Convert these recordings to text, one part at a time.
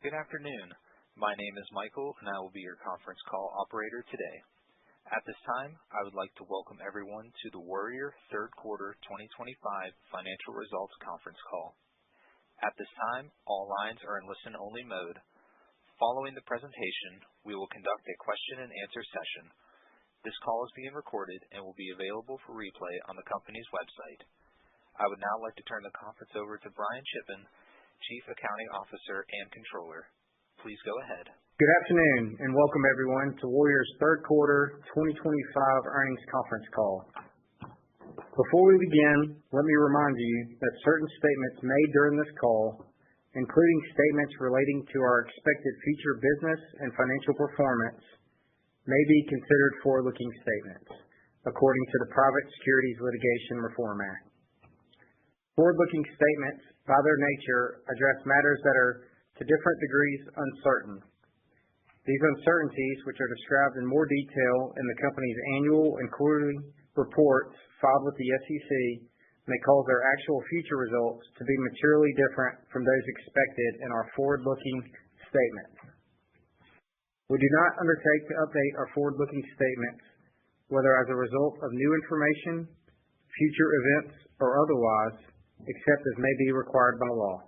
Good afternoon. My name is Michael, and I will be your conference call operator today. At this time, I would like to welcome everyone to the Warrior Third Quarter 2025 Financial Results Conference Call. At this time, all lines are in listen-only mode. Following the presentation, we will conduct a question-and-answer session. This call is being recorded and will be available for replay on the company's website. I would now like to turn the conference over to Brian Chippen, Chief Accounting Officer and Controller. Please go ahead. Good afternoon, and welcome everyone to Warrior's Third Quarter 2025 Earnings Conference Call. Before we begin, let me remind you that certain statements made during this call, including statements relating to our expected future business and financial performance, may be considered forward-looking statements, according to the Private Securities Litigation Reform Act. Forward-looking statements, by their nature, address matters that are to different degrees uncertain. These uncertainties, which are described in more detail in the company's annual and quarterly reports filed with the SEC, may cause their actual future results to be materially different from those expected in our forward-looking statements. We do not undertake to update our forward-looking statements, whether as a result of new information, future events, or otherwise, except as may be required by law.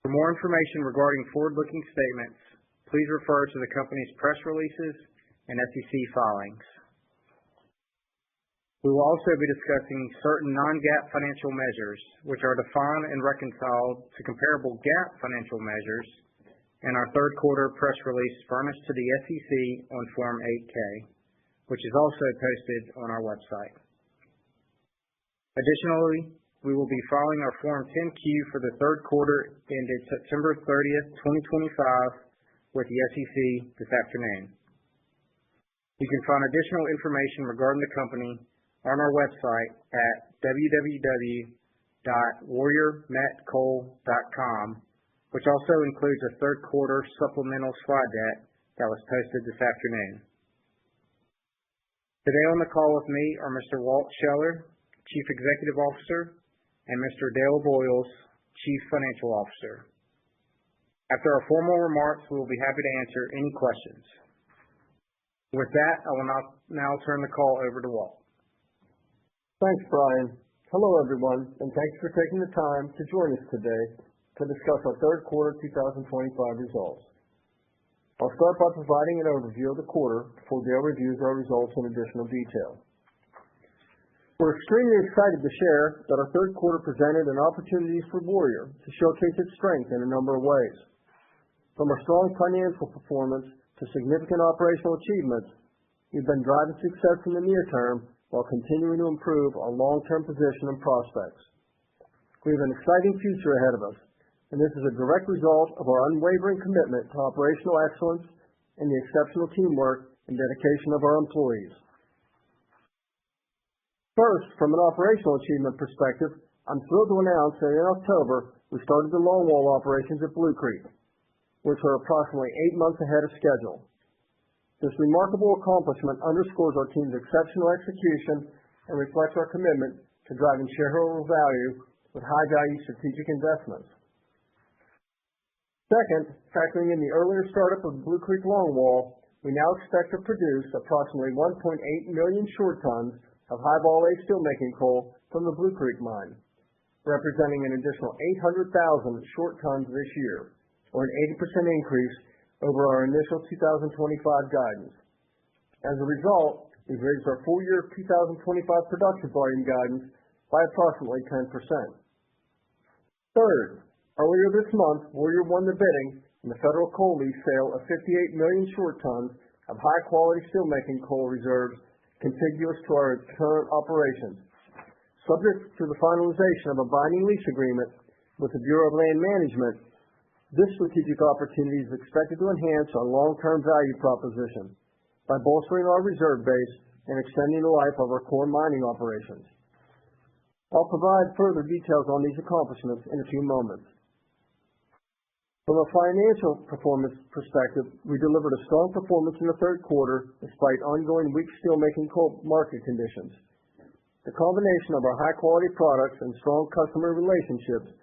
For more information regarding forward-looking statements, please refer to the company's press releases and SEC filings. We will also be discussing certain non-GAAP financial measures, which are defined and reconciled to comparable GAAP financial measures in our third quarter press release furnished to the SEC on Form 8-K, which is also posted on our website. Additionally, we will be filing our Form 10-Q for the third quarter ended September 30th, 2025, with the SEC this afternoon. You can find additional information regarding the company on our website at www.warriormetcoal.com, which also includes a third quarter supplemental slide deck that was posted this afternoon. Today on the call with me are Mr. Walt Scheller, Chief Executive Officer, and Mr. Dale Boyles, Chief Financial Officer. After our formal remarks, we will be happy to answer any questions. With that, I will now turn the call over to Walt. Thanks, Brian. Hello, everyone, and thanks for taking the time to join us today to discuss our third quarter 2025 results. I'll start by providing an overview of the quarter before Dale reviews our results in additional detail. We're extremely excited to share that our third quarter presented an opportunity for Warrior to showcase its strength in a number of ways. From our strong financial performance to significant operational achievements, we've been driving success in the near term while continuing to improve our long-term position and prospects. We have an exciting future ahead of us, and this is a direct result of our unwavering commitment to operational excellence and the exceptional teamwork and dedication of our employees. First, from an operational achievement perspective, I'm thrilled to announce that in October, we started the longwall operations at Blue Creek, which are approximately 8 months ahead of schedule. This remarkable accomplishment underscores our team's exceptional execution and reflects our commitment to driving shareholder value with high-value strategic investments. Second, factoring in the earlier startup of the Blue Creek longwall, we now expect to produce approximately 1.8 million short tons of high-vol A steelmaking coal from the Blue Creek mine, representing an additional 800,000 short tons this year, or an 80% increase over our initial 2025 guidance. As a result, we've raised our full-year 2025 production volume guidance by approximately 10%. Third, earlier this month, Warrior won the bidding in the federal coal lease sale of 58 million short tons of high-quality steelmaking coal reserves contiguous to our current operations. Subject to the finalization of a binding lease agreement with the Bureau of Land Management, this strategic opportunity is expected to enhance our long-term value proposition by bolstering our reserve base and extending the life of our core mining operations. I'll provide further details on these accomplishments in a few moments. From a financial performance perspective, we delivered a strong performance in the third quarter despite ongoing weak steelmaking coal market conditions. The combination of our high-quality products and strong customer relationships,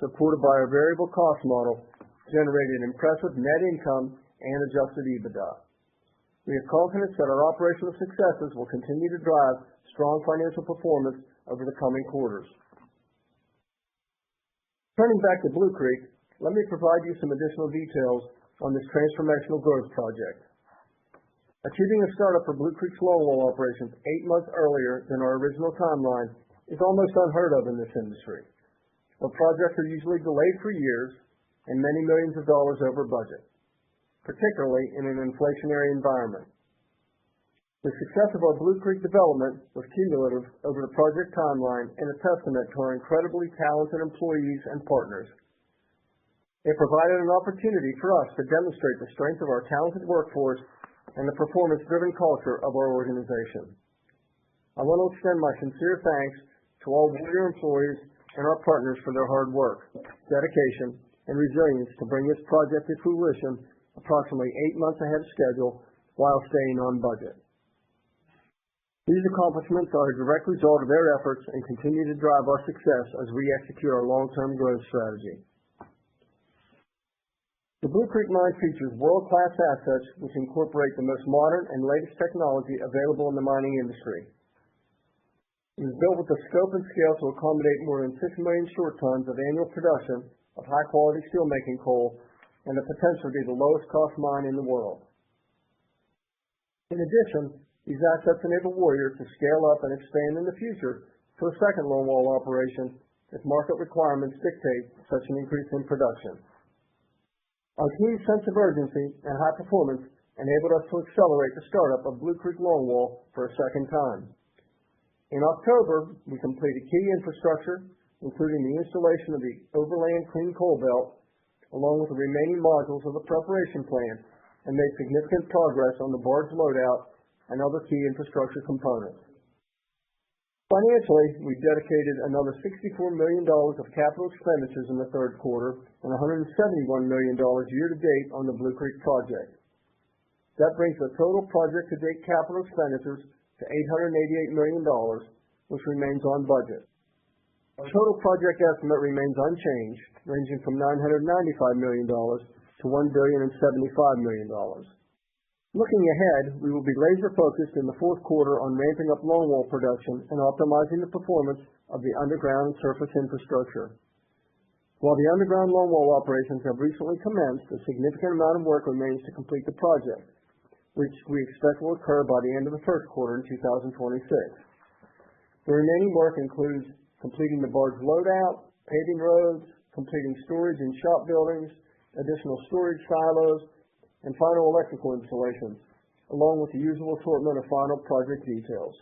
supported by our variable cost model, generated impressive net income and adjusted EBITDA. We have confidence that our operational successes will continue to drive strong financial performance over the coming quarters. Turning back to Blue Creek, let me provide you some additional details on this transformational growth project. Achieving a startup for Blue Creek's longwall operations 8 months earlier than our original timeline is almost unheard of in this industry, where projects are usually delayed for years and many millions of dollars over budget, particularly in an inflationary environment. The success of our Blue Creek development was cumulative over the project timeline and a testament to our incredibly talented employees and partners. It provided an opportunity for us to demonstrate the strength of our talented workforce and the performance-driven culture of our organization. I want to extend my sincere thanks to all Warrior employees and our partners for their hard work, dedication, and resilience to bring this project to fruition approximately 8 months ahead of schedule while staying on budget. These accomplishments are a direct result of their efforts and continue to drive our success as we execute our long-term growth strategy. The Blue Creek mine features world-class assets which incorporate the most modern and latest technology available in the mining industry. It is built with the scope and scale to accommodate more than 6 million short tons of annual production of high-quality steelmaking coal and the potential to be the lowest-cost mine in the world. In addition, these assets enable Warrior to scale up and expand in the future to a second longwall operation if market requirements dictate such an increase in production. Our team's sense of urgency and high performance enabled us to accelerate the startup of Blue Creek Longwall for a second time. In October, we completed key infrastructure, including the installation of the overland clean coal belt, along with the remaining modules of the preparation plant, and made significant progress on the barge loadout and other key infrastructure components. Financially, we dedicated another $64 million of capital expenditures in the third quarter and $171 million year-to-date on the Blue Creek project. That brings the total project-to-date capital expenditures to $888 million, which remains on budget. Our total project estimate remains unchanged, ranging from $995 million to $1,075 million. Looking ahead, we will be laser-focused in the fourth quarter on ramping up longwall production and optimizing the performance of the underground and surface infrastructure. While the underground longwall operations have recently commenced, a significant amount of work remains to complete the project, which we expect will occur by the end of the first quarter in 2026. The remaining work includes completing the barge loadout, paving roads, completing storage in shop buildings, additional storage silos, and final electrical installations, along with the usual assortment of final project details.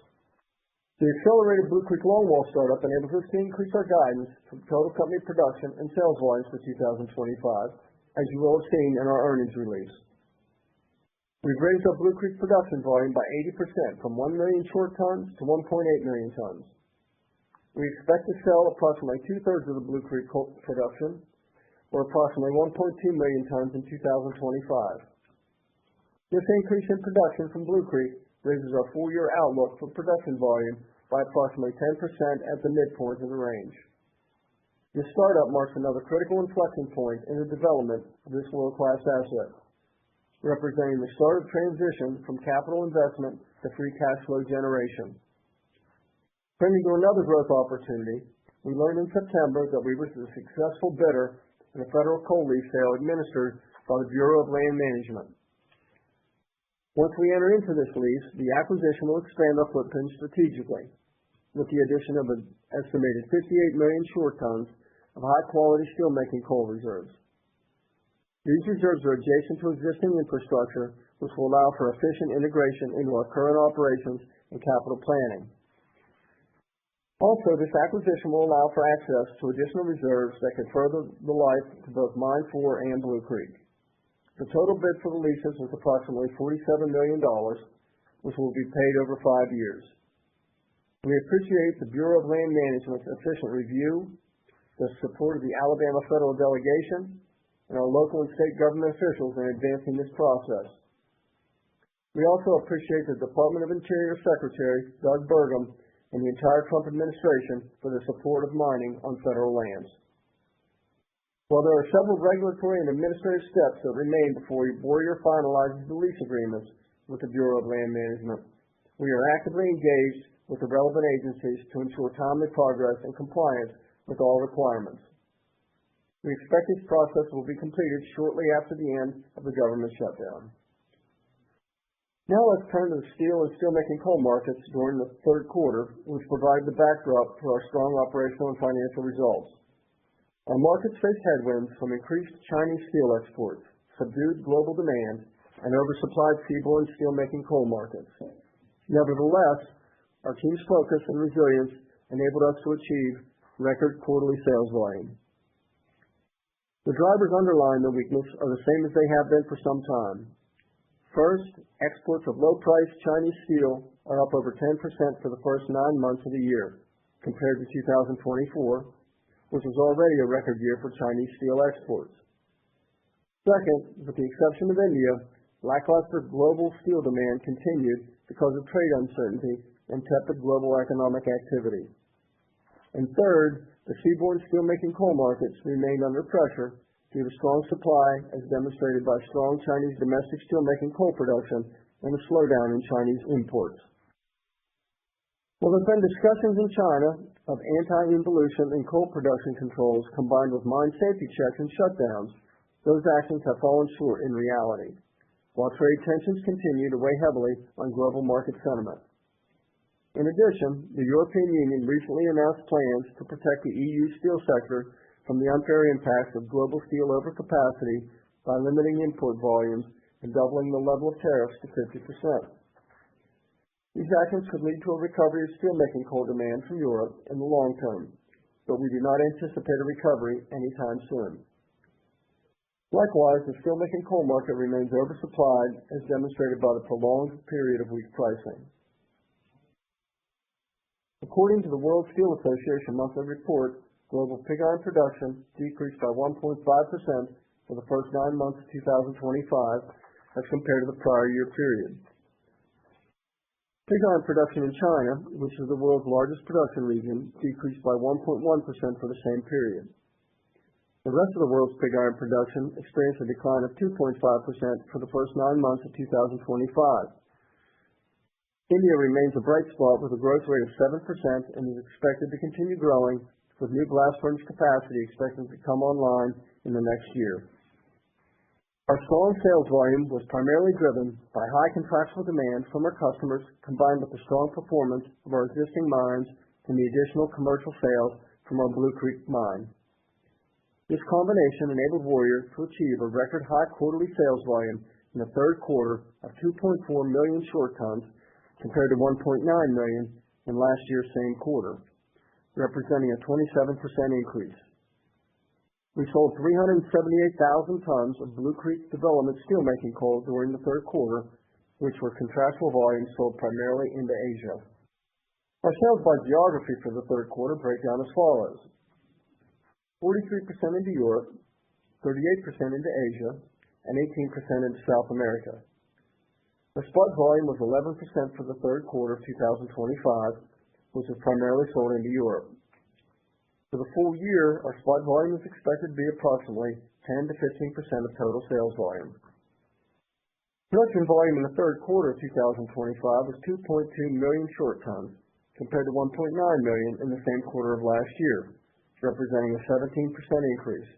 The accelerated Blue Creek Longwall startup enables us to increase our guidance for total company production and sales volumes for 2025, as you will have seen in our earnings release. We've raised our Blue Creek production volume by 80% from 1 million short tons to 1.8 million tons. We expect to sell approximately two-thirds of the Blue Creek coal production, or approximately 1.2 million tons in 2025. This increase in production from Blue Creek raises our full-year outlook for production volume by approximately 10% at the midpoint of the range. This startup marks another critical inflection point in the development of this world-class asset, representing the start of transition from capital investment to free cash flow generation. Turning to another growth opportunity, we learned in September that we were the successful bidder in a federal coal lease sale administered by the Bureau of Land Management. Once we enter into this lease, the acquisition will expand our footprint strategically, with the addition of an estimated 58 million short tons of high-quality steelmaking coal reserves. These reserves are adjacent to existing infrastructure, which will allow for efficient integration into our current operations and capital planning. Also, this acquisition will allow for access to additional reserves that could further the life to both Mine 4 and Blue Creek. The total bid for the leases was approximately $47 million, which will be paid over 5 years. We appreciate the Bureau of Land Management's efficient review, the support of the Alabama federal delegation, and our local and state government officials in advancing this process. We also appreciate the Department of Interior Secretary, Doug Burgum, and the entire Trump administration for the support of mining on federal lands. While there are several regulatory and administrative steps that remain before Warrior finalizes the lease agreements with the Bureau of Land Management, we are actively engaged with the relevant agencies to ensure timely progress and compliance with all requirements. We expect this process will be completed shortly after the end of the government shutdown. Now let's turn to the steel and steelmaking coal markets during the third quarter, which provide the backdrop for our strong operational and financial results. Our markets face headwinds from increased Chinese steel exports, subdued global demand, and oversupplied seaborne steelmaking coal markets. Nevertheless, our team's focus and resilience enabled us to achieve record quarterly sales volume. The drivers underlying the weakness are the same as they have been for some time. First, exports of low-priced Chinese steel are up over 10% for the first 9 months of the year, compared to 2024, which was already a record year for Chinese steel exports. Second, with the exception of India, lackluster global steel demand continued because of trade uncertainty and tepid global economic activity. And third, the seaborne steelmaking coal markets remained under pressure due to strong supply, as demonstrated by strong Chinese domestic steelmaking coal production and a slowdown in Chinese imports. While there have been discussions in China of anti-involution and coal production controls combined with mine safety checks and shutdowns, those actions have fallen short in reality, while trade tensions continue to weigh heavily on global market sentiment. In addition, the European Union recently announced plans to protect the EU steel sector from the unfair impacts of global steel overcapacity by limiting import volumes and doubling the level of tariffs to 50%. These actions could lead to a recovery of steelmaking coal demand from Europe in the long term, but we do not anticipate a recovery anytime soon. Likewise, the steelmaking coal market remains oversupplied, as demonstrated by the prolonged period of weak pricing. According to the World Steel Association monthly report, global pig iron production decreased by 1.5% for the first 9 months of 2025 as compared to the prior year period. Pig iron production in China, which is the world's largest production region, decreased by 1.1% for the same period. The rest of the world's pig iron production experienced a decline of 2.5% for the first 9 months of 2025. India remains a bright spot with a growth rate of 7% and is expected to continue growing, with new blast furnace capacity expected to come online in the next year. Our strong sales volume was primarily driven by high contractual demand from our customers, combined with the strong performance of our existing mines and the additional commercial sales from our Blue Creek mine. This combination enabled Warrior to achieve a record high quarterly sales volume in the third quarter of 2.4 million short tons compared to 1.9 million in last year's same quarter, representing a 27% increase. We sold 378,000 tons of Blue Creek development steelmaking coal during the third quarter, which were contractual volumes sold primarily into Asia. Our sales by geography for the third quarter break down as follows: 43% into Europe, 38% into Asia, and 18% into South America. The spot volume was 11% for the third quarter of 2025, which was primarily sold into Europe. For the full year, our spot volume is expected to be approximately 10 to 15% of total sales volume. Production volume in the third quarter of 2025 was 2.2 million short tons, compared to 1.9 million in the same quarter of last year, representing a 17% increase.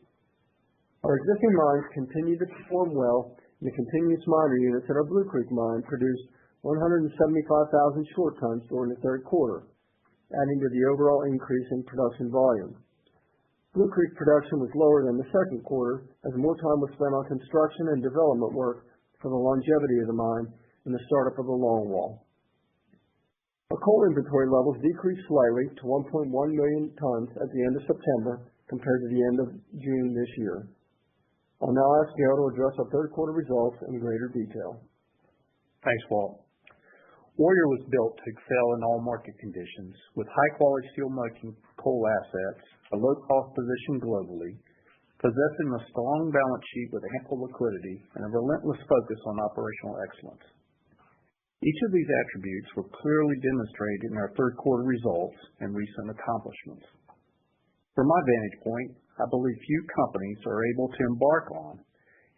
Our existing mines continue to perform well, and the continuous miner units at our Blue Creek mine produced 175,000 short tons during the third quarter, adding to the overall increase in production volume. Blue Creek production was lower than the second quarter, as more time was spent on construction and development work for the longevity of the mine and the startup of the longwall. Our coal inventory levels decreased slightly to 1.1 million tons at the end of September compared to the end of June this year. I'll now ask Gail to address our third quarter results in greater detail. Thanks, Walt. Warrior was built to excel in all market conditions, with high-quality steelmaking coal assets, a low-cost position globally, possessing a strong balance sheet with ample liquidity, and a relentless focus on operational excellence. Each of these attributes were clearly demonstrated in our third quarter results and recent accomplishments. From my vantage point, I believe few companies are able to embark on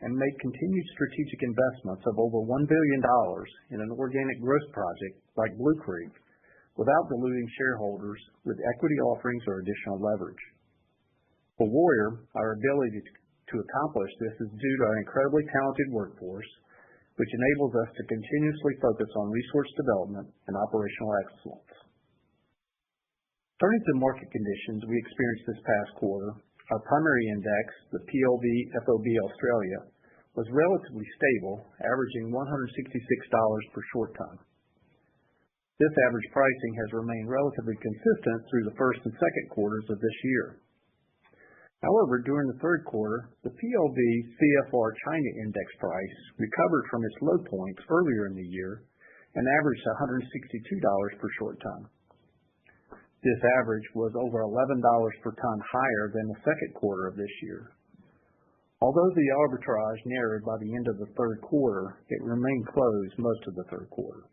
and make continued strategic investments of over $1 billion in an organic growth project like Blue Creek without diluting shareholders with equity offerings or additional leverage. For Warrior, our ability to accomplish this is due to our incredibly talented workforce, which enables us to continuously focus on resource development and operational excellence. Turning to market conditions we experienced this past quarter, our primary index, the PLV FOB Australia, was relatively stable, averaging $166 per short ton. This average pricing has remained relatively consistent through the first and second quarters of this year. However, during the third quarter, the PLV CFR China index price recovered from its low points earlier in the year and averaged $162 per short ton. This average was over $11 per ton higher than the second quarter of this year. Although the arbitrage narrowed by the end of the third quarter, it remained closed most of the third quarter.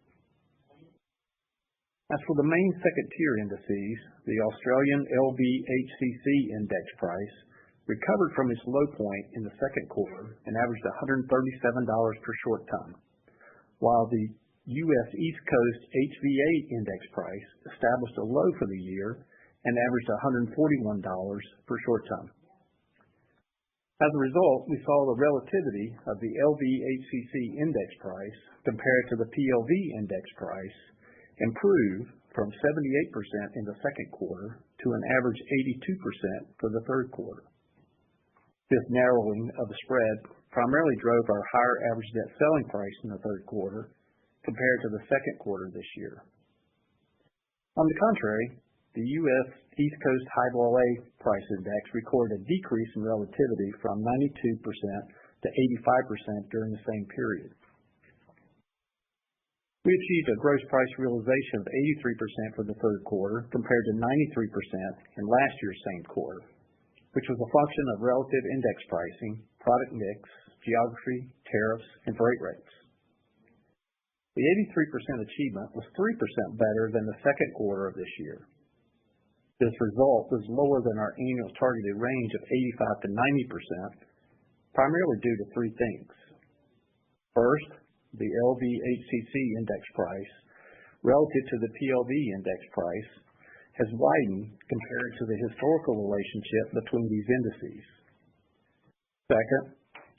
As for the main second-tier indices, the Australian LV HCC index price recovered from its low point in the second quarter and averaged $137 per short ton, while the U.S. East Coast HVA index price established a low for the year and averaged $141 per short ton. As a result, we saw the relativity of the LV HCC index price compared to the PLV index price improve from 78% in the second quarter to an average 82% for the third quarter. This narrowing of the spread primarily drove our higher average net selling price in the third quarter compared to the second quarter this year. On the contrary, the U.S. East Coast High Vol A price index recorded a decrease in relativity from 92% to 85% during the same period. We achieved a gross price realization of 83% for the third quarter compared to 93% in last year's same quarter, which was a function of relative index pricing, product mix, geography, tariffs, and freight rates. The 83% achievement was 3% better than the second quarter of this year. This result was lower than our annual targeted range of 85 to 90%, primarily due to three things. First, the LV HCC index price relative to the PLV index price has widened compared to the historical relationship between these indices. Second,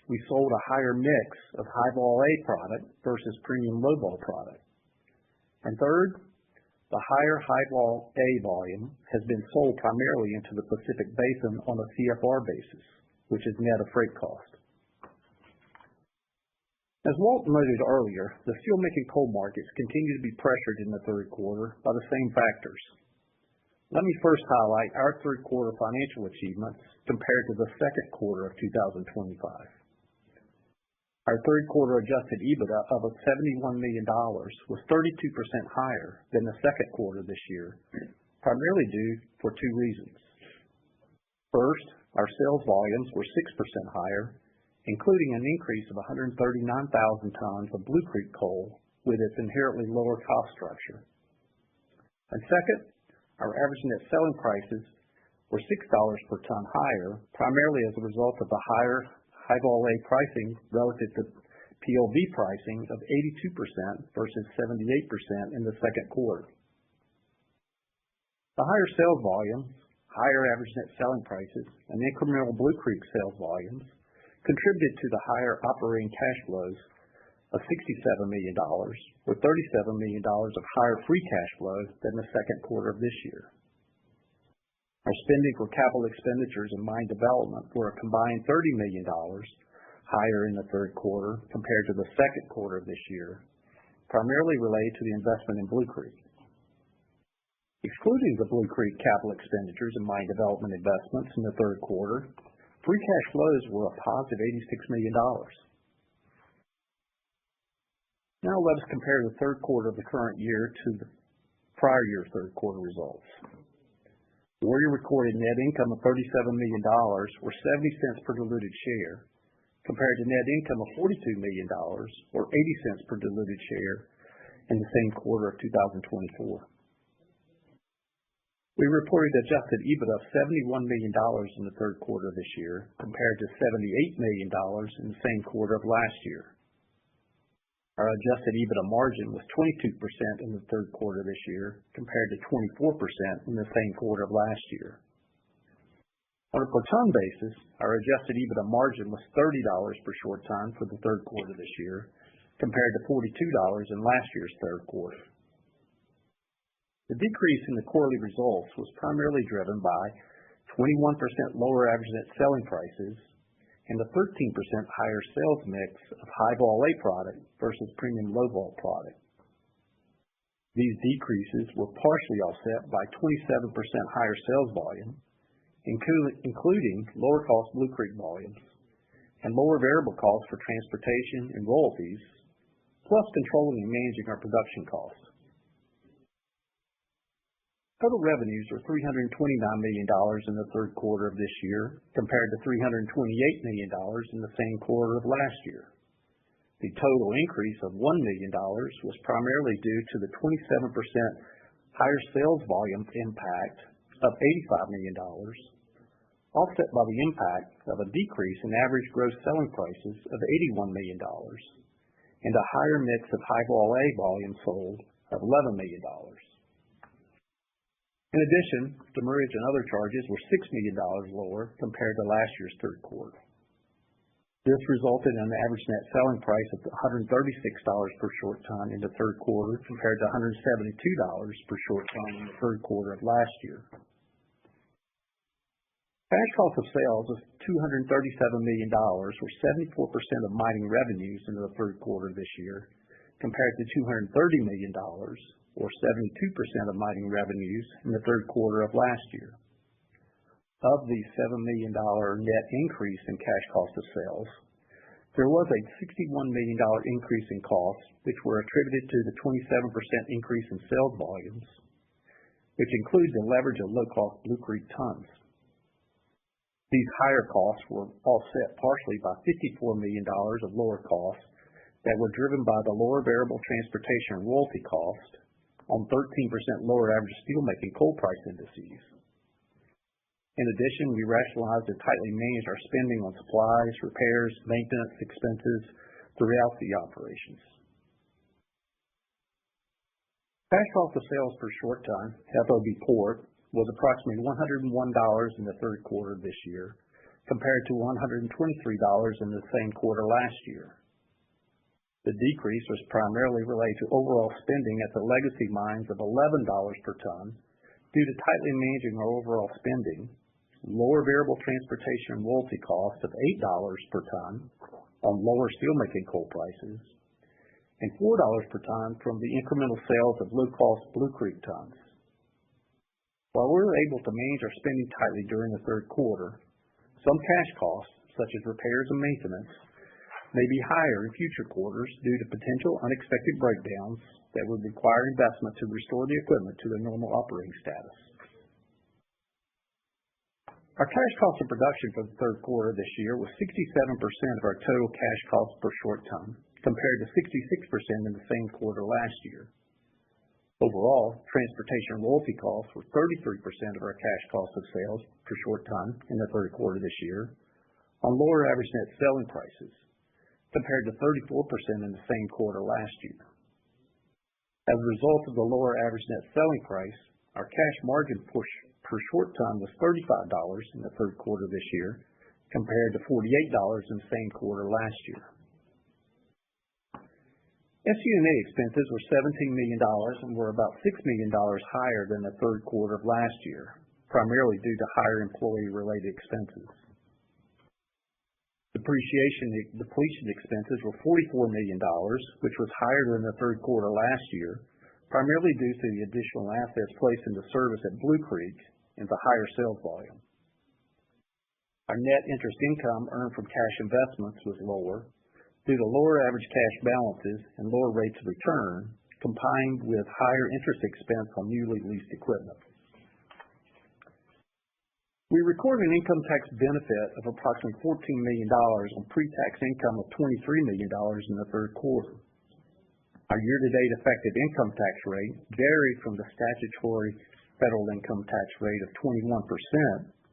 we sold a higher mix of High Vol A product versus premium low vol product. And third, the higher High Vol A volume has been sold primarily into the Pacific Basin on a CFR basis, which is net of freight cost. As Walt noted earlier, the steelmaking coal markets continue to be pressured in the third quarter by the same factors. Let me first highlight our third quarter financial achievements compared to the second quarter of 2025. Our third quarter adjusted EBITDA of $71 million was 32% higher than the second quarter this year, primarily due for two reasons. First, our sales volumes were 6% higher, including an increase of 139,000 tons of Blue Creek coal with its inherently lower cost structure. And second, our average net selling prices were $6 per ton higher, primarily as a result of the higher High Vol A pricing relative to PLV pricing of 82% versus 78% in the second quarter. The higher sales volumes, higher average net selling prices, and incremental Blue Creek sales volumes contributed to the higher operating cash flows of $67 million, with $37 million of higher free cash flow than the second quarter of this year. Our spending for capital expenditures and mine development were a combined $30 million higher in the third quarter compared to the second quarter of this year, primarily related to the investment in Blue Creek. Excluding the Blue Creek capital expenditures and mine development investments in the third quarter, free cash flows were a positive $86 million. Now let us compare the third quarter of the current year to the prior year's third quarter results. Warrior recorded net income of $37 million, or 70 cents per diluted share, compared to net income of $42 million, or 80 cents per diluted share in the same quarter of 2024. We reported adjusted EBITDA of $71 million in the third quarter of this year, compared to $78 million in the same quarter of last year. Our adjusted EBITDA margin was 22% in the third quarter this year, compared to 24% in the same quarter of last year. On a per ton basis, our adjusted EBITDA margin was $30 per short ton for the third quarter this year, compared to $42 in last year's third quarter. The decrease in the quarterly results was primarily driven by 21% lower average net selling prices and a 13% higher sales mix of high-vol A product versus premium low-vol product. These decreases were partially offset by 27% higher sales volume, including lower cost Blue Creek volumes and lower variable costs for transportation and royalties, plus controlling and managing our production costs. Total revenues were $329 million in the third quarter of this year, compared to $328 million in the same quarter of last year. The total increase of $1 million was primarily due to the 27% higher sales volume impact of $85 million, offset by the impact of a decrease in average gross selling prices of $81 million, and a higher mix of high-vol A volume sold of $11 million. In addition, demurrage and other charges were $6 million lower compared to last year's third quarter. This resulted in an average net selling price of $136 per short ton in the third quarter, compared to $172 per short ton in the third quarter of last year. Cash cost of sales of $237 million, or 74% of mining revenues in the third quarter this year, compared to $230 million, or 72% of mining revenues in the third quarter of last year. Of the $7 million net increase in cash cost of sales, there was a $61 million increase in costs, which were attributed to the 27% increase in sales volumes, which includes the leverage of low-cost Blue Creek tons. These higher costs were offset partially by $54 million of lower costs that were driven by the lower variable transportation and royalty cost on 13% lower average steelmaking coal price indices. In addition, we rationalized and tightly managed our spending on supplies, repairs, maintenance expenses throughout the operations. Cash cost of sales per short ton, FOB port, was approximately $101 in the third quarter of this year, compared to $123 in the same quarter last year. The decrease was primarily related to overall spending at the legacy mines of $11 per ton due to tightly managing our overall spending, lower variable transportation and royalty costs of $8 per ton on lower steelmaking coal prices, and $4 per ton from the incremental sales of low-cost Blue Creek tons. While we were able to manage our spending tightly during the third quarter, some cash costs, such as repairs and maintenance, may be higher in future quarters due to potential unexpected breakdowns that would require investment to restore the equipment to their normal operating status. Our cash cost of production for the third quarter this year was 67% of our total cash cost per short ton, compared to 66% in the same quarter last year. Overall, transportation and royalty costs were 33% of our cash cost of sales per short ton in the third quarter this year, on lower average net selling prices, compared to 34% in the same quarter last year. As a result of the lower average net selling price, our cash margin per short ton was $35 in the third quarter this year, compared to $48 in the same quarter last year. SG&A expenses were $17 million and were about $6 million higher than the third quarter of last year, primarily due to higher employee-related expenses. Depreciation and depletion expenses were $44 million, which was higher than the third quarter last year, primarily due to the additional assets placed into service at Blue Creek and the higher sales volume. Our net interest income earned from cash investments was lower due to lower average cash balances and lower rates of return, combined with higher interest expense on newly leased equipment. We recorded an income tax benefit of approximately $14 million on pre-tax income of $23 million in the third quarter. Our year-to-date effective income tax rate varied from the statutory federal income tax rate of 21%,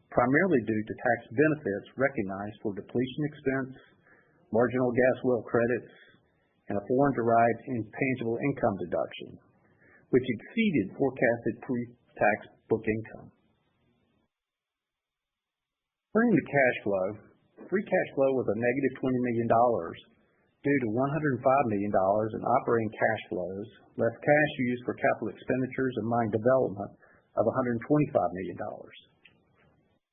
primarily due to tax benefits recognized for depletion expense, marginal gas well credits, and a foreign-derived intangible income deduction, which exceeded forecasted pre-tax book income. Turning to cash flow, free cash flow was a negative $20 million due to $105 million in operating cash flows, less cash used for capital expenditures and mine development of $125 million.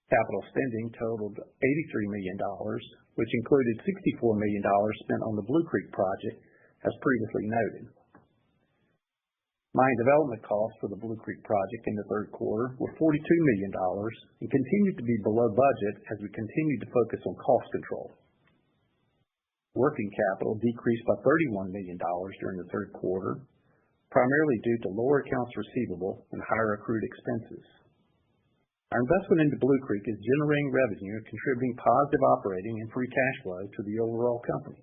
Capital spending totaled $83 million, which included $64 million spent on the Blue Creek project, as previously noted. Mine development costs for the Blue Creek project in the third quarter were $42 million and continued to be below budget as we continued to focus on cost control. Working capital decreased by $31 million during the third quarter, primarily due to lower accounts receivable and higher accrued expenses. Our investment into Blue Creek is generating revenue and contributing positive operating and free cash flow to the overall company.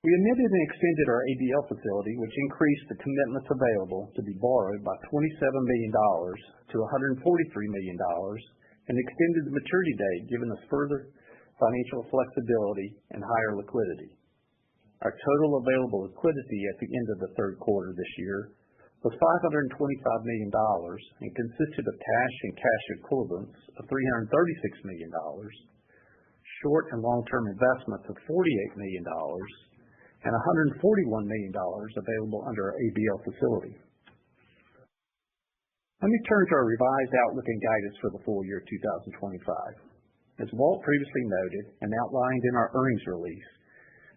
We amended and extended our ABL facility, which increased the commitments available to be borrowed by $27 million to $143 million and extended the maturity date, giving us further financial flexibility and higher liquidity. Our total available liquidity at the end of the third quarter this year was $525 million and consisted of cash and cash equivalents of $336 million, short and long-term investments of $48 million, and $141 million available under our ABL facility. Let me turn to our revised outlook and guidance for the full year 2025. As Walt previously noted and outlined in our earnings release,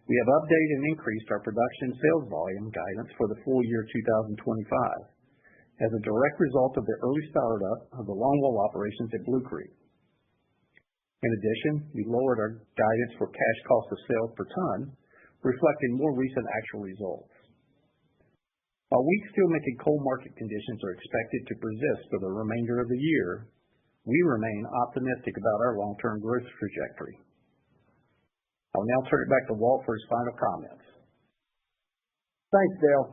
we have updated and increased our production sales volume guidance for the full year 2025 as a direct result of the early startup of the longwall operations at Blue Creek. In addition, we lowered our guidance for cash cost of sales per ton, reflecting more recent actual results. While weak steelmaking coal market conditions are expected to persist for the remainder of the year, we remain optimistic about our long-term growth trajectory. I'll now turn it back to Walt for his final comments. Thanks, Dale.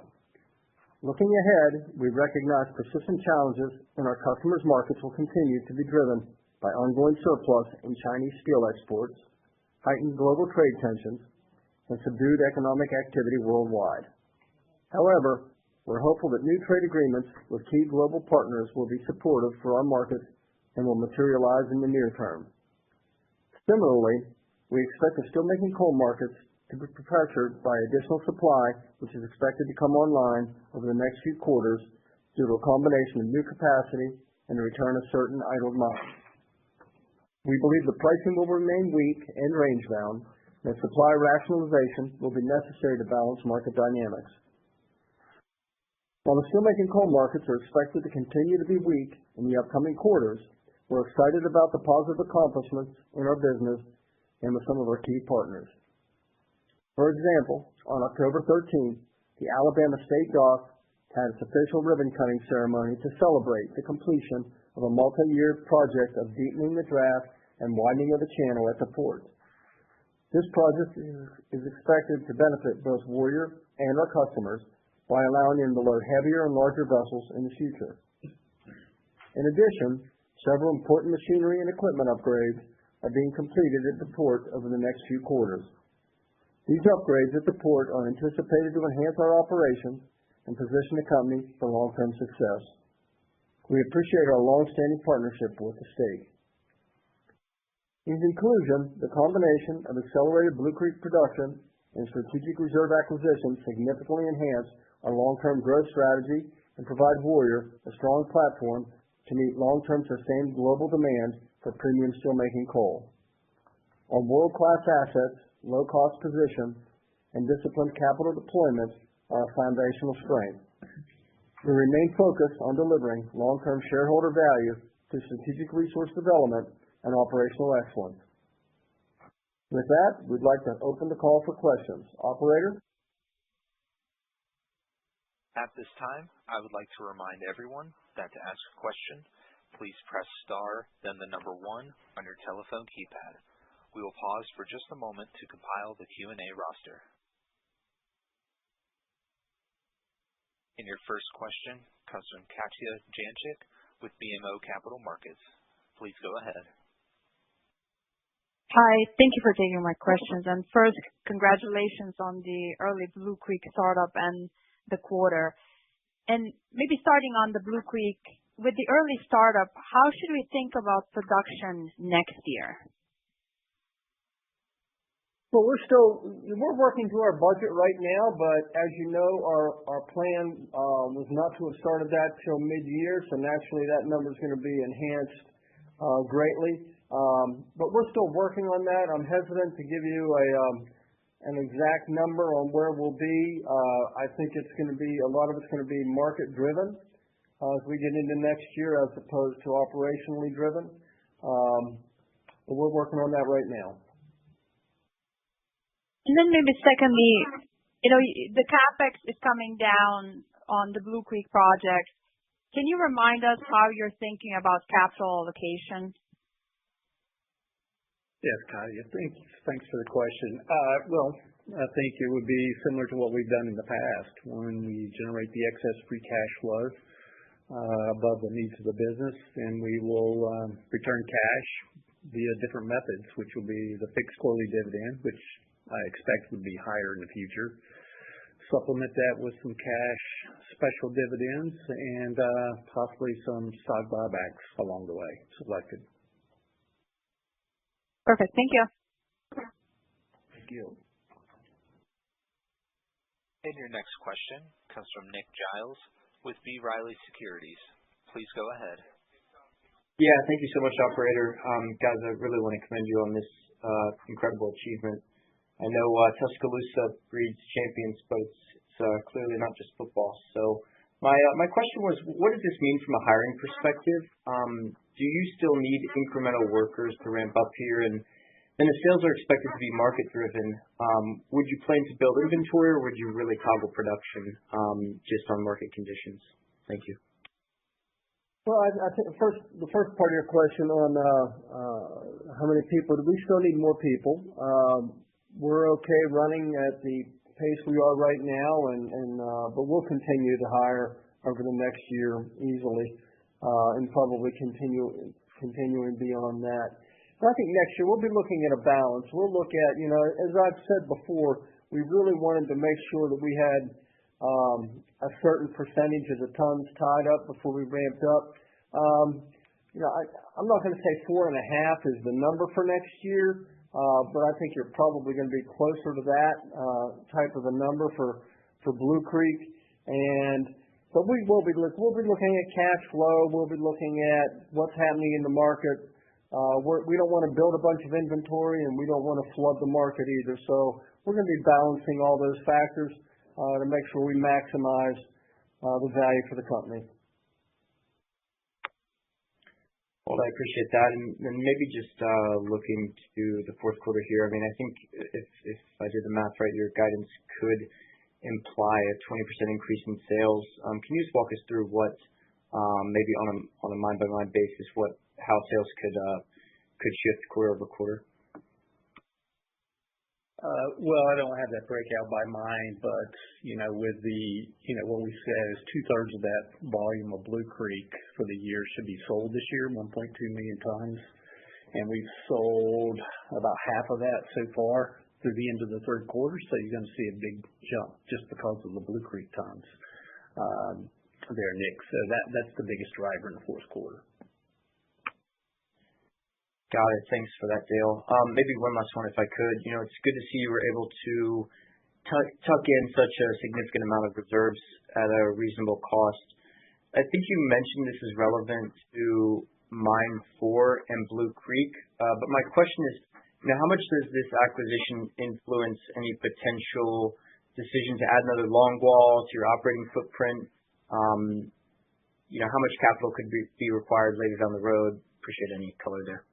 Looking ahead, we recognize persistent challenges in our customers' markets will continue to be driven by ongoing surplus in Chinese steel exports, heightened global trade tensions, and subdued economic activity worldwide. However, we're hopeful that new trade agreements with key global partners will be supportive for our markets and will materialize in the near term. Similarly, we expect the steelmaking coal markets to be pressured by additional supply, which is expected to come online over the next few quarters due to a combination of new capacity and the return of certain idled mines. We believe the pricing will remain weak and range-bound, and supply rationalization will be necessary to balance market dynamics. While the steelmaking coal markets are expected to continue to be weak in the upcoming quarters, we're excited about the positive accomplishments in our business and with some of our key partners. For example, on October 13th, the Alabama State Dock had its official ribbon-cutting ceremony to celebrate the completion of a multi-year project of deepening the draft and widening of the channel at the port. This project is expected to benefit both Warrior and our customers by allowing them to load heavier and larger vessels in the future. In addition, several important machinery and equipment upgrades are being completed at the port over the next few quarters. These upgrades at the port are anticipated to enhance our operations and position the company for long-term success. We appreciate our long-standing partnership with the state. In conclusion, the combination of accelerated Blue Creek production and strategic reserve acquisition significantly enhance our long-term growth strategy and provide Warrior a strong platform to meet long-term sustained global demand for premium steelmaking coal. Our world-class assets, low-cost position, and disciplined capital deployment are a foundational strength. We remain focused on delivering long-term shareholder value through strategic resource development and operational excellence. With that, we'd like to open the call for questions. Operator? At this time, I would like to remind everyone that to ask a question, please press star, then the number 1 on your telephone keypad. We will pause for just a moment to compile the Q&A roster. And your first question comes from Katja Jancic with BMO Capital Markets. Please go ahead. Hi, thank you for taking my questions. And first, congratulations on the early Blue Creek startup and the quarter. And maybe starting on the Blue Creek, with the early startup, how should we think about production next year? Well, we're working through our budget right now, but as you know, our plan was not to have started that till mid-year, so naturally that number is going to be enhanced greatly. But we're still working on that. I'm hesitant to give you an exact number on where we'll be. I think it's going to be a lot of it's going to be market driven as we get into next year, as opposed to operationally driven. But we're working on that right now. And then maybe secondly, the CapEx is coming down on the Blue Creek project. Can you remind us how you're thinking about capital allocation? Yes, Katja, thanks for the question. Well, I think it would be similar to what we've done in the past. When we generate the excess free cash flow above the needs of the business, and we will return cash via different methods, which will be the fixed quarterly dividend, which I expect would be higher in the future. Supplement that with some cash special dividends and possibly some stock buybacks along the way selected. Perfect. Thank you. Thank you. And your next question comes from Nick Giles with B. Riley Securities. Please go ahead. Yeah, thank you so much, operator. Guys, I really want to commend you on this incredible achievement. I know Tuscaloosa breeds champions, but it's clearly not just football. So my question was, what does this mean from a hiring perspective? Do you still need incremental workers to ramp up here? And then the sales are expected to be market driven. Would you plan to build inventory, or would you really toggle production just on market conditions? Thank you. Well, I think the first part of your question on how many people, do we still need more people? We're okay running at the pace we are right now, but we'll continue to hire over the next year easily, and probably continuing beyond that. But I think next year we'll be looking at a balance. We'll look at, as I've said before, we really wanted to make sure that we had a certain percentage of the tons tied up before we ramped up. I'm not going to say 4.5 is the number for next year. But I think you're probably going to be closer to that type of a number for Blue Creek. But we'll be looking at cash flow. We'll be looking at what's happening in the market. We don't want to build a bunch of inventory, and we don't want to flood the market either. So we're going to be balancing all those factors to make sure we maximize the value for the company. Well, I appreciate that. And maybe just looking to the fourth quarter here, I mean, I think if I did the math right, your guidance could imply a 20% increase in sales. Can you just walk us through what, maybe on a line-by-line basis, how sales could shift quarter over quarter? Well, I don't have that breakout by mine, but with what we said is 2/3 of that volume of Blue Creek for the year should be sold this year, 1.2 million tons, and we've sold about half of that so far through the end of the third quarter. So you're going to see a big jump just because of the Blue Creek tons there, Nick. So that's the biggest driver in the fourth quarter. Got it. Thanks for that, Dale. Maybe one last one, if I could. It's good to see you were able to tuck in such a significant amount of reserves at a reasonable cost. I think you mentioned this is relevant to Mine 4 and Blue Creek. But my question is, how much does this acquisition influence any potential decision to add another longwall to your operating footprint? How much capital could be required later down the road? Appreciate any color there.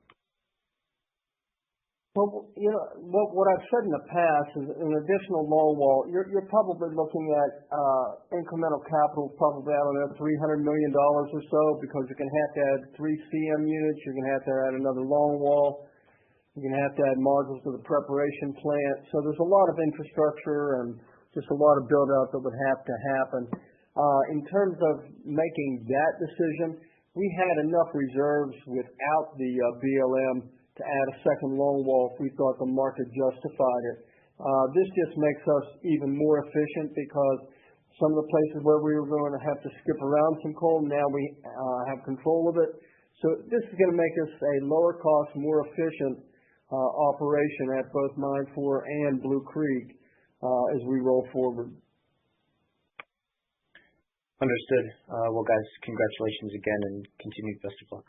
Well, what I've said in the past is an additional longwall. You're probably looking at incremental capital, probably out of $300 million or so, because you're going to have to add 3 CM units. You're going to have to add another longwall. You're going to have to add modules to the preparation plant. So there's a lot of infrastructure and just a lot of build out that would have to happen. In terms of making that decision, we had enough reserves without the BLM to add a second longwall if we thought the market justified it. This just makes us even more efficient because some of the places where we were going to have to skip around some coal, now we have control of it. So this is going to make us a lower cost, more efficient operation at both Mine 4 and Blue Creek as we roll forward. Understood. Well, guys, congratulations again and continued best of luck.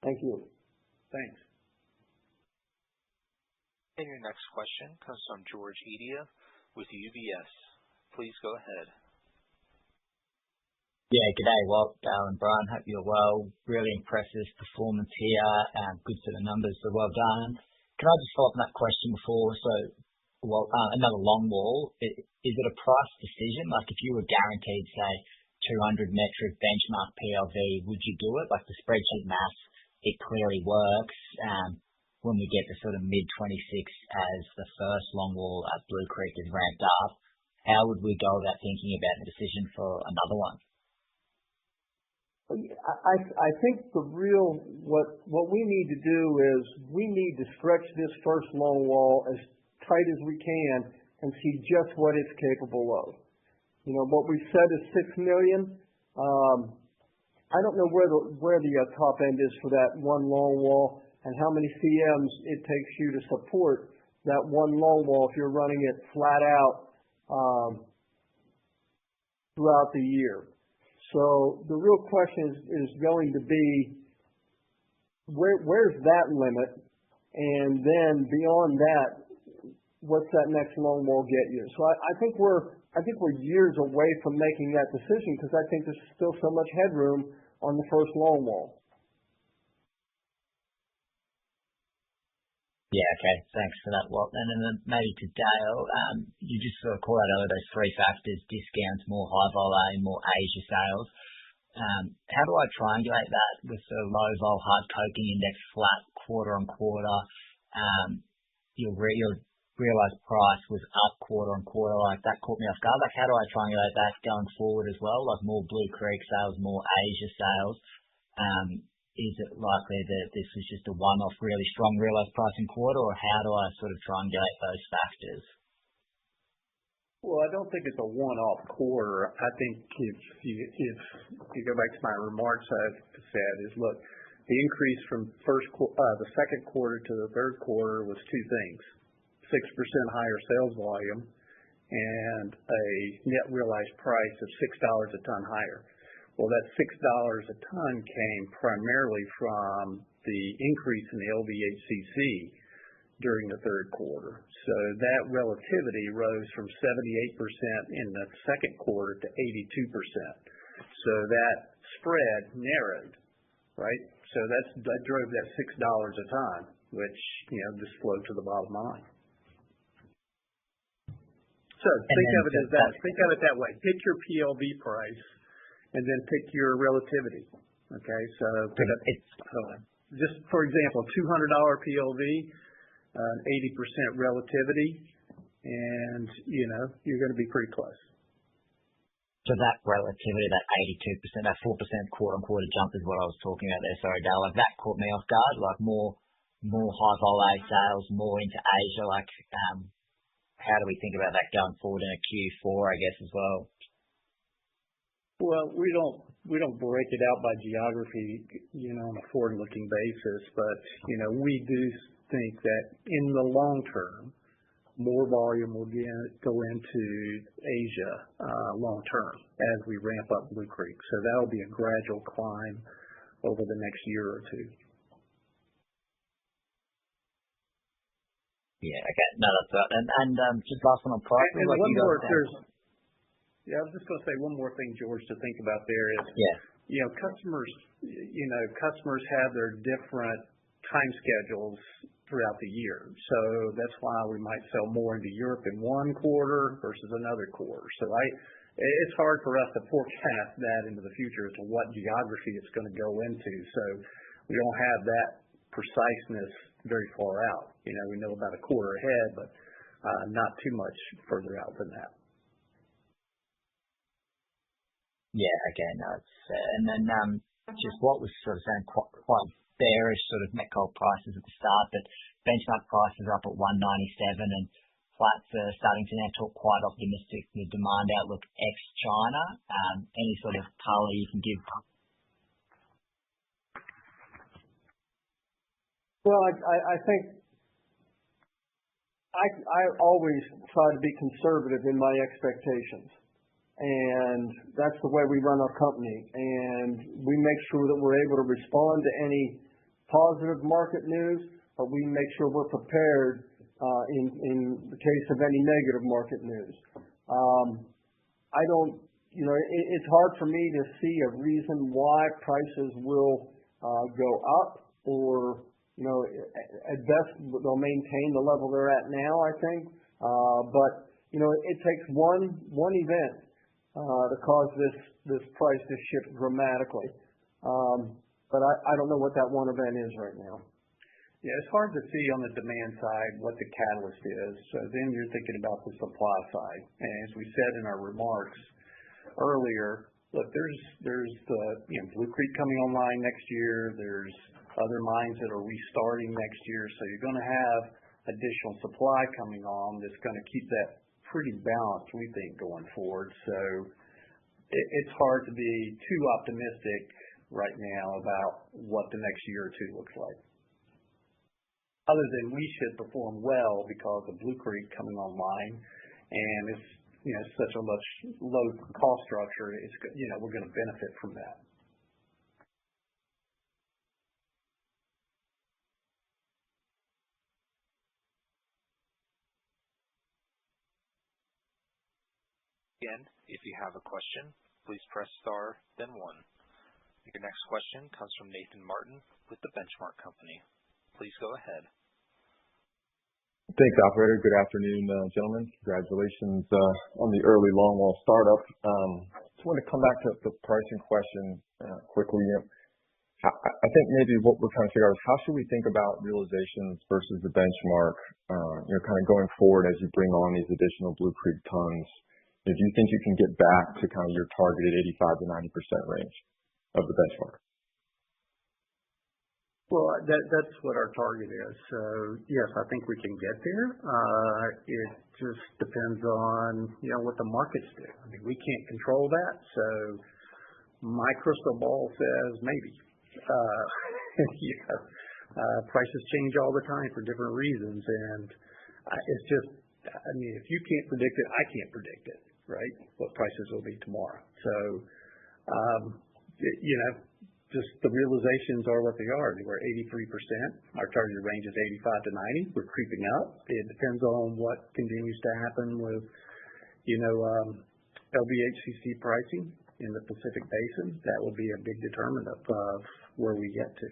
Thank you. Thanks. And your next question comes from George Edia with UBS. Please go ahead. Yeah, g'day, Walt, Dale and Brian. Hope you're well. Really impressive performance here. Good set of numbers, so well done. Can I just follow up on that question before? So, another longwall. Is it a price decision? Like if you were guaranteed, say, 200 metric benchmark PLV, would you do it? Like the spreadsheet math, it clearly works. When we get to sort of mid-26 as the first longwall at Blue Creek is ramped up, how would we go about thinking about the decision for another one? I think what we need to do is we need to stretch this first longwall as tight as we can and see just what it's capable of. You know, what we said is 6 million. I don't know where the top end is for that one longwall and how many CMs it takes you to support that one longwall if you're running it flat out throughout the year. So the real question is going to be where's that limit, and then beyond that, what's that next longwall get you? So I think we're years away from making that decision because I think there's still so much headroom on the first longwall. Yeah, okay. Thanks for that, Walt. And then maybe to Dale, you just sort of call out over those three factors: discounts, more high vol A, more Asia sales. How do I triangulate that with the low vol hard coking index flat quarter on quarter? Your realized price was up quarter on quarter, like that caught me off guard. Like how do I triangulate that going forward as well? Like more Blue Creek sales, more Asia sales. Is it likely that this was just a one-off really strong realized pricing quarter, or how do I sort of triangulate those factors? Well, I don't think it's a one-off quarter. I think if you go back to my remarks I said is, look, the increase from the second quarter to the third quarter was two things: 6% higher sales volume and a net realized price of $6 a ton higher. Well, that $6 a ton came primarily from the increase in the HCC during the third quarter. So that relativity rose from 78% in the second quarter to 82%. So that spread narrowed, right? So that drove that $6 a ton, which, just flowed to the bottom line. So think of it as that. Think of it that way. Pick your PLV price and then pick your relativity. Okay, so just for example, $200 PLV, 80% relativity, and you're going to be pretty close. So that relativity, that 82%, that 4% quarter on quarter jump is what I was talking about there. Sorry, Dale. Like that caught me off guard. Like more high vol A sales, more into Asia. Like how do we think about that going forward in a Q4, I guess, as well? Well, we don't break it out by geography, on a forward-looking basis, but we do think that in the long term, more volume will go into Asia long term as we ramp up Blue Creek. So that'll be a gradual climb over the next year or two. Yeah. Okay. No, that's right. And just last one on price. And like one more. I was just going to say one more thing, George, to think about there is, customers have their different time schedules throughout the year. So that's why we might sell more into Europe in one quarter versus another quarter. So it's hard for us to forecast that into the future as to what geography it's going to go into. So we don't have that preciseness very far out. We know about a quarter ahead, but not too much further out than that. Yeah, okay, no, it's fair. And then just what was sort of saying quite bearish sort of met coal prices at the start, but benchmark prices are up at 197 and flats are starting to now talk quite optimistic, the demand outlook ex-China. Any sort of color you can give? Well, I think I always try to be conservative in my expectations, and that's the way we run our company. And we make sure that we're able to respond to any positive market news, but we make sure we're prepared in the case of any negative market news. I don't, it's hard for me to see a reason why prices will go up or, at best they'll maintain the level they're at now, I think. But, it takes one event to cause this price to shift dramatically. But I don't know what that one event is right now. Yeah, it's hard to see on the demand side what the catalyst is. So then you're thinking about the supply side. And as we said in our remarks earlier, look, there's the Blue Creek coming online next year. There's other mines that are restarting next year. So you're going to have additional supply coming on that's going to keep that pretty balanced, we think, going forward. So it's hard to be too optimistic right now about what the next year or two looks like. Other than we should perform well because of Blue Creek coming online, and it's such a much low cost structure. It's we're going to benefit from that. Again, if you have a question, please press star then one. Your next question comes from Nathan Martin with the Benchmark Company. Please go ahead. Thanks, operator. Good afternoon, gentlemen. Congratulations on the early longwall startup. Just wanted to come back to the pricing question quickly. I think maybe what we're trying to figure out is how should we think about realizations versus the benchmark, kind of going forward as you bring on these additional Blue Creek tons. Do you think you can get back to kind of your targeted 85 to 90% range of the benchmark? Well, that's what our target is. So, yes, I think we can get there. It just depends on, what the markets do. I mean, we can't control that. So my crystal ball says maybe. Prices change all the time for different reasons. And it's just, if you can't predict it, I can't predict it, right? What prices will be tomorrow. So, just the realizations are what they are. We're 83%. Our target range is 85 to 90. We're creeping up. It depends on what continues to happen with, HCC pricing in the Pacific Basin. That will be a big determinant of where we get to.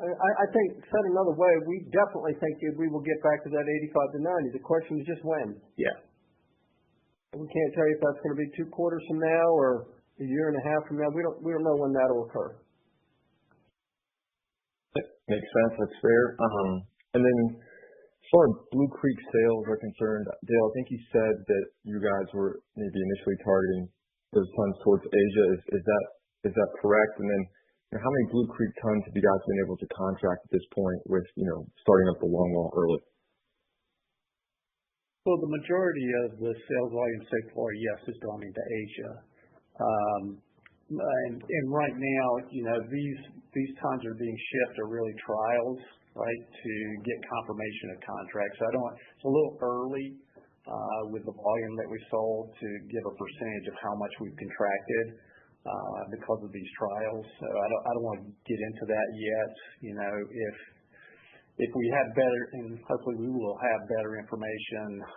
I think, said another way, we definitely think we will get back to that 85 to 90. The question is just when. Yeah. We can't tell you if that's going to be 2 quarters from now or a year and a half from now. We don't know when that'll occur. Makes sense. That's fair. And then as far as Blue Creek sales are concerned, Dale, I think you said that you guys were maybe initially targeting those tons towards Asia. Is that correct? And then how many Blue Creek tons have you guys been able to contract at this point with, starting up the longwall early? Well, the majority of the sales volume so far, yes, has gone into Asia. And right now, these tons are being shipped are really trials, right, to get confirmation of contracts. So it's a little early with the volume that we sold to give a percentage of how much we've contracted because of these trials. So I don't want to get into that yet. If we have better, and hopefully we will have better information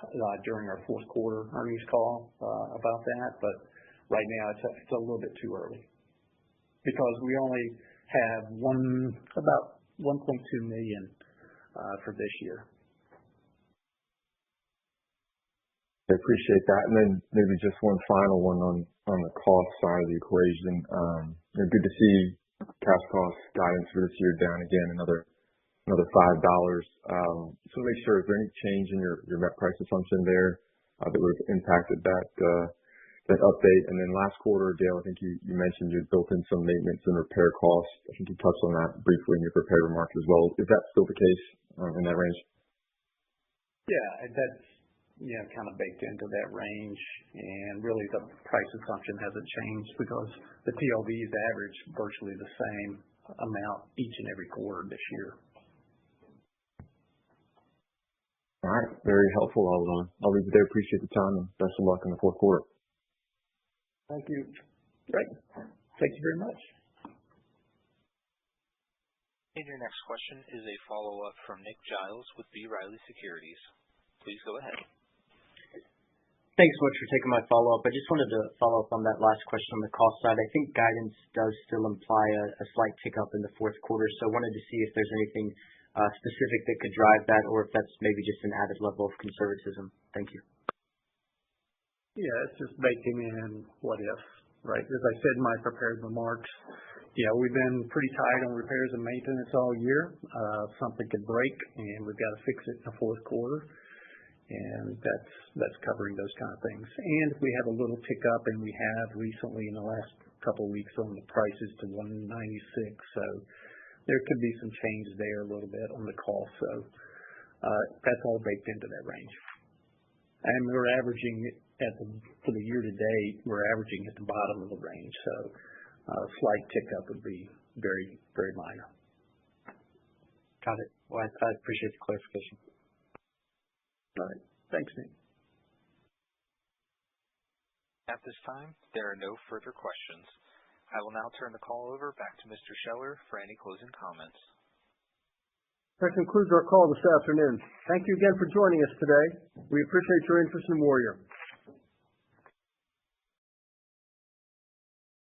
during our fourth quarter earnings call about that. But right now, it's a little bit too early because we only have about 1.2 million for this year. I appreciate that. And then maybe just one final one on the cost side of the equation. Good to see cash cost guidance for this year down again another $5. So make sure, is there any change in your net price assumption there that would have impacted that that update. And then last quarter, Dale, I think you mentioned you built in some maintenance and repair costs. I think you touched on that briefly in your prepared remarks as well. Is that still the case in that range? Yeah, that's kind of baked into that range. And really the price assumption hasn't changed because the TLVs average virtually the same amount each and every quarter this year. All right, very helpful. I'll leave it there. Appreciate the time and best of luck in the fourth quarter. Thank you. Great. Thank you very much. And your next question is a follow-up from Nick Giles with B. Riley Securities. Please go ahead. Thanks so much for taking my follow-up. I just wanted to follow up on that last question on the cost side. I think guidance does still imply a slight tick up in the fourth quarter, so I wanted to see if there's anything specific that could drive that or if that's maybe just an added level of conservatism. Thank you. Yeah, it's just baking in what if, right? As I said in my prepared remarks, we've been pretty tight on repairs and maintenance all year. Something could break, and we've got to fix it in the fourth quarter, and that's covering those kind of things. And if we have a little tick up, and we have recently in the last couple of weeks on the prices to 196, so there could be some change there a little bit on the cost. So that's all baked into that range. And we're averaging for the year to date, we're averaging at the bottom of the range. So a slight tick up would be very, very minor. Got it. Well, I appreciate the clarification. All right. Thanks, Nick. At this time, there are no further questions. I will now turn the call over back to Mr. Scheller for any closing comments. That concludes our call this afternoon. Thank you again for joining us today. We appreciate your interest in Warrior.